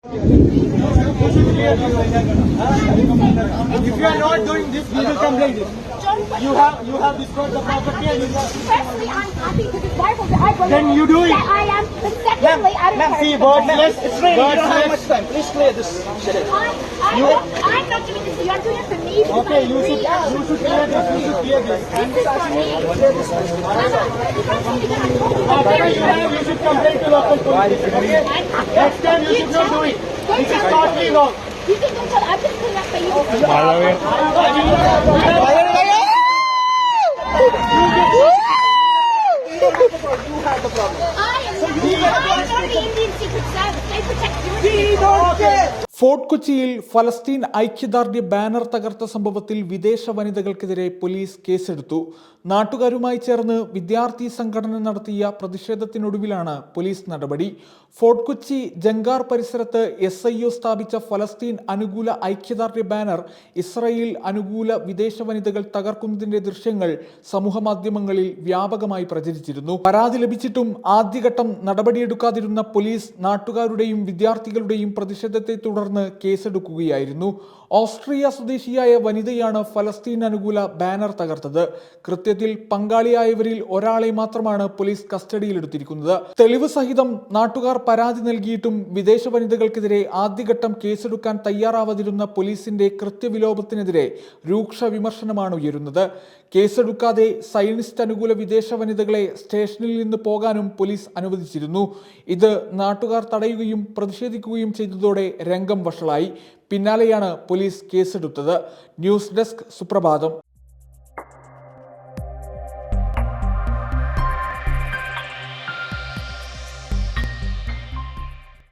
If you are not doing this, we will complain this. You have destroyed the property and you have... Firstly, I'm happy to be part of the I Then you do it. That I am. But secondly, I don't care. See, worthless. It's raining. You don't have much time. Please clear this shit. I'm not doing this. You're doing it for me. Because Okay, I'm you free. should clear this. You should clear this. This is for me. After you should complain to local police. Okay? Next time you should not do it. This is totally wrong. You can go tell. I'm just cleaning up for you. You had the problem. I am the Indian Secret Service. They protect you. Fort കൊച്ചിയിൽ ഫലസ്തീൻ ഐക്യദാർഢ്യ banner തകർത്ത സംഭവത്തിൽ വിദേശ വനിതകൾക്കെതിരെ police കേസെടുത്തു. നാട്ടുകാരുമായി ചേർന്ന് വിദ്യാർത്ഥി സംഘടന നടത്തിയ പ്രതിഷേധത്തിനൊടുവിലാണ് പോലീസ് നടപടി. ഫോർട്ട് കൊച്ചി ജങ്കാർ പരിസരത്ത് SIO സ്ഥാപിച്ച ഫലസ്തീൻ അനുകൂല ഐക്യദാർഢ്യ ബാനർ ഇസ്രായേൽ അനുകൂല വിദേശ വനിതകൾ തകർക്കുന്നതിന്റെ ദൃശ്യങ്ങൾ സമൂഹമാധ്യമങ്ങളിൽ വ്യാപകമായി പ്രചരിച്ചിരുന്നു. പരാതി ലഭിച്ചിട്ടും ആദ്യഘട്ടം നടപടിയെടുക്കാതിരുന്ന പോലീസ് നാട്ടുകാരുടെയും വിദ്യാർത്ഥികളുടെയും പ്രതിഷേധത്തെ തുടർന്ന് കേസെടുക്കുകയായിരുന്നു. ഓസ്ട്രിയ സ്വദേശിയായ വനിതയാണ് ഫലസ്തീൻ അനുകൂല ബാനർ തകർത്തത്. കൃത്യത്തിൽ പങ്കാളിയായവരിൽ ഒരാളെ മാത്രമാണ് പോലീസ് കസ്റ്റഡിയിലെടുത്തിരിക്കുന്നത്. തെളിവ് സഹിതം നാട്ടുകാർ പരാതി നൽകിയിട്ടും വിദേശ വനിതകൾക്കെതിരെ ആദ്യഘട്ടം കേസെടുക്കാൻ തയ്യാറാവാതിരുന്ന പോലീസിന്റെ കൃത്യവിലോപത്തിനെതിരെ രൂക്ഷ വിമർശനമാണ് ഉയരുന്നത്. കേസെടുക്കാതെ സയനിസ്റ്റ് അനുകൂല വിദേശ വനിതകളെ സ്റ്റേഷനിൽ നിന്ന് പോകാനും പോലീസ് അനുവദിച്ചിരുന്നു. ഇത് നാട്ടുകാർ തടയുകയും പ്രതിഷേധിക്കുകയും ചെയ്തതോടെ രംഗം വഷളായി. പിന്നാലെയാണ് പോലീസ് കേസെടുത്തത്. ന്യൂസ് ഡെസ്ക് സുപ്രഭാതം.